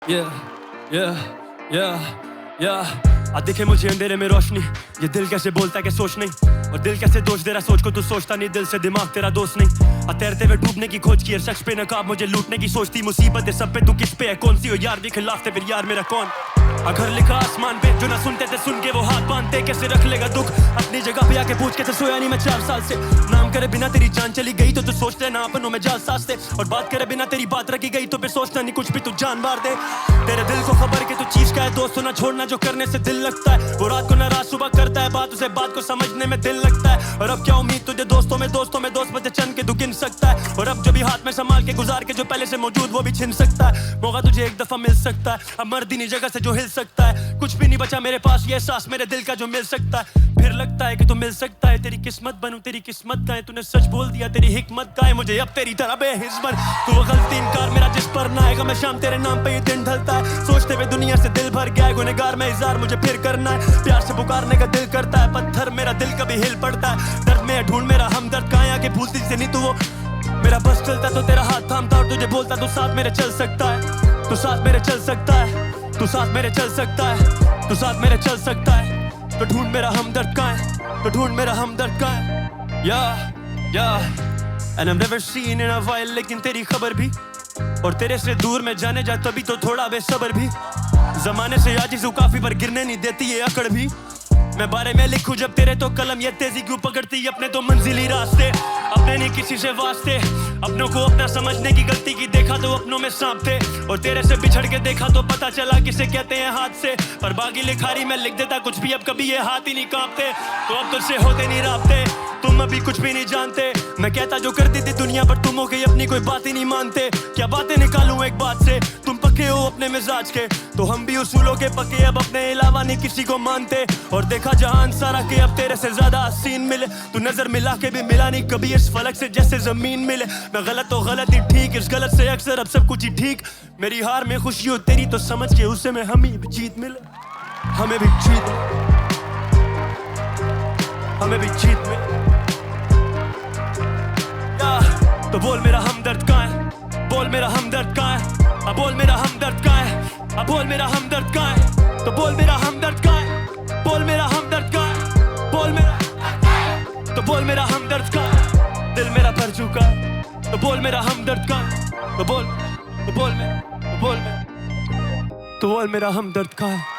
Yeah, yeah, yeah, yeah. दिखे मुझे अंधेरे में रोशनी, ये दिल कैसे बोलता है कि सोच नहीं, और दिल कैसे दोष दे रहा सोच को तू सोचता नहीं, दिल से दिमाग तेरा दोस्त नहीं। तैरते हुए डूबने की खोज की, शख्स पे नकाब मुझे लूटने की सोचती, मुसीबत है सब पे तू किस पे है, कौन सी हो यार भी खिलाफ थे फिर यार मेरा कौन। अगर लिखा आसमान पे जो ना सुनते थे सुन के वो हाथ बांधते, कैसे रख लेगा दुख अपनी जगह पे आके पूछ के तो सोया नहीं मैं 4 साल से। नाम करे बिना तेरी जान चली गई तो तू सोचते ना अपनों में जाल सांस दे, और बात करे बिना तेरी बात रखी गई तो फिर सोचता नहीं कुछ भी तू जान मार दे। तेरे दिल को खबर कि तू चीज का है दोस्तों ना छोड़ना जो करने से दिल लगता है, वो रात को नाराज सुबह करता है बात उसे बात को समझने में दिल लगता है। और अब क्या उम्मीद तुझे दोस्तों में दोस्त बचे चंद के तू गिन सकता है, और अब जो भी हाथ में संभाल के गुजार के जो पहले से मौजूद वो भी छिन सकता है। मौका तुझे एक दफा मिल सकता है, अब मर्द नहीं जगह से जो हिल सकता है, कुछ भी नहीं बचा मेरे पास ये एहसास मेरे दिल का जो मिल सकता है। फिर लगता है कि तू मिल सकता है, तेरी किस्मत बनूं तेरी किस्मत का है, तूने सच बोल दिया तेरी हिकमत का है, मुझे अब तेरी तरह बेहिस्मत तू वो गलती इनकार मेरा जिस पर ना आएगा, मैं शाम तेरे नाम पे ये दिन ढलता है, सोचते हुए दुनिया से दिल भर गया है, गुनहगार में इज़हार मुझे फिर करना है, प्यार से पुकारने का दिल करता है, पत्थर मेरा दिल कभी हिल पड़ता है, दर्द में ढूंढ मेरा हमदर्द कहाँ आके भूलती से नहीं तू वो मेरा बस चलता तो तेरा हाथ थामता और तुझे बोलता तू साथ मेरे चल सकता है, तू साथ मेरे चल सकता है, तू साथ मेरे चल सकता है, तू साथ मेरे चल सकता है, तो ढूंढ मेरा हमदर्द कहाँ है, तो ढूंढ मेरा हमदर्द कहाँ है। And I've never seen in a while लेकिन तेरी खबर भी, और तेरे से दूर में जाने जा तभी तो थोड़ा बेसब्र भी, जमाने से आजिज़ हूँ काफी पर गिरने नहीं देती ये अकड़ भी, मैं बारे में लिखूं जब तेरे तो कलम ये तेजी क्यों पकड़ती, अपने तो मंजिली रास्ते अपने नहीं किसी से वास्ते, अपनों को अपना समझने की गलती की देखा तो अपनों में सांप थे, और तेरे से बिछड़ के देखा तो पता चला किसे कहते हैं हाथ से, पर बागी लिखारी में लिख देता कुछ भी अब कभी ये हाथ ही नहीं कांपते, तो अब तुझसे होते नहीं राब्ते तुम अभी कुछ भी नहीं जानते, मैं कहता जो कर दी थी दुनिया पर तुम हो गई अपनी कोई बात ही नहीं मानते, क्या बातें निकालूं एक बात से तुम पक्के हो अपने मिजाज के, तो हम भी उसूलों के पक्के अब अपने अलावा नहीं किसी को मानते, और देखा जहान सारा के अब तेरे से ज्यादा हसीन मिले, तू नजर मिला के भी मिला नहीं कभी इस फलक से जैसे जमीन मिले, मैं गलत तो गलत ही ठीक, इस गलत से अक्सर अब सब कुछ ही ठीक, मेरी हार में खुशी हो तेरी तो समझ के उसे में हमें भी जीत मिले, हमें भी जीत, हमें भी जीत मिले। तो बोल मेरा हमदर्द कहाँ है, बोल मेरा हमदर्द कहाँ है, अब बोल मेरा हमदर्द कहाँ है, अब बोल मेरा हमदर्द कहाँ है, तो बोल मेरा हमदर्द कहाँ है, बोल मेरा हमदर्द कहाँ है, बोल मेरा, तो बोल मेरा हमदर्द कहाँ है, दिल मेरा भर चुका है, तो बोल मेरा हमदर्द कहाँ है, तो बोल मेरा, तो बोल मेरा हमदर्द कहाँ है।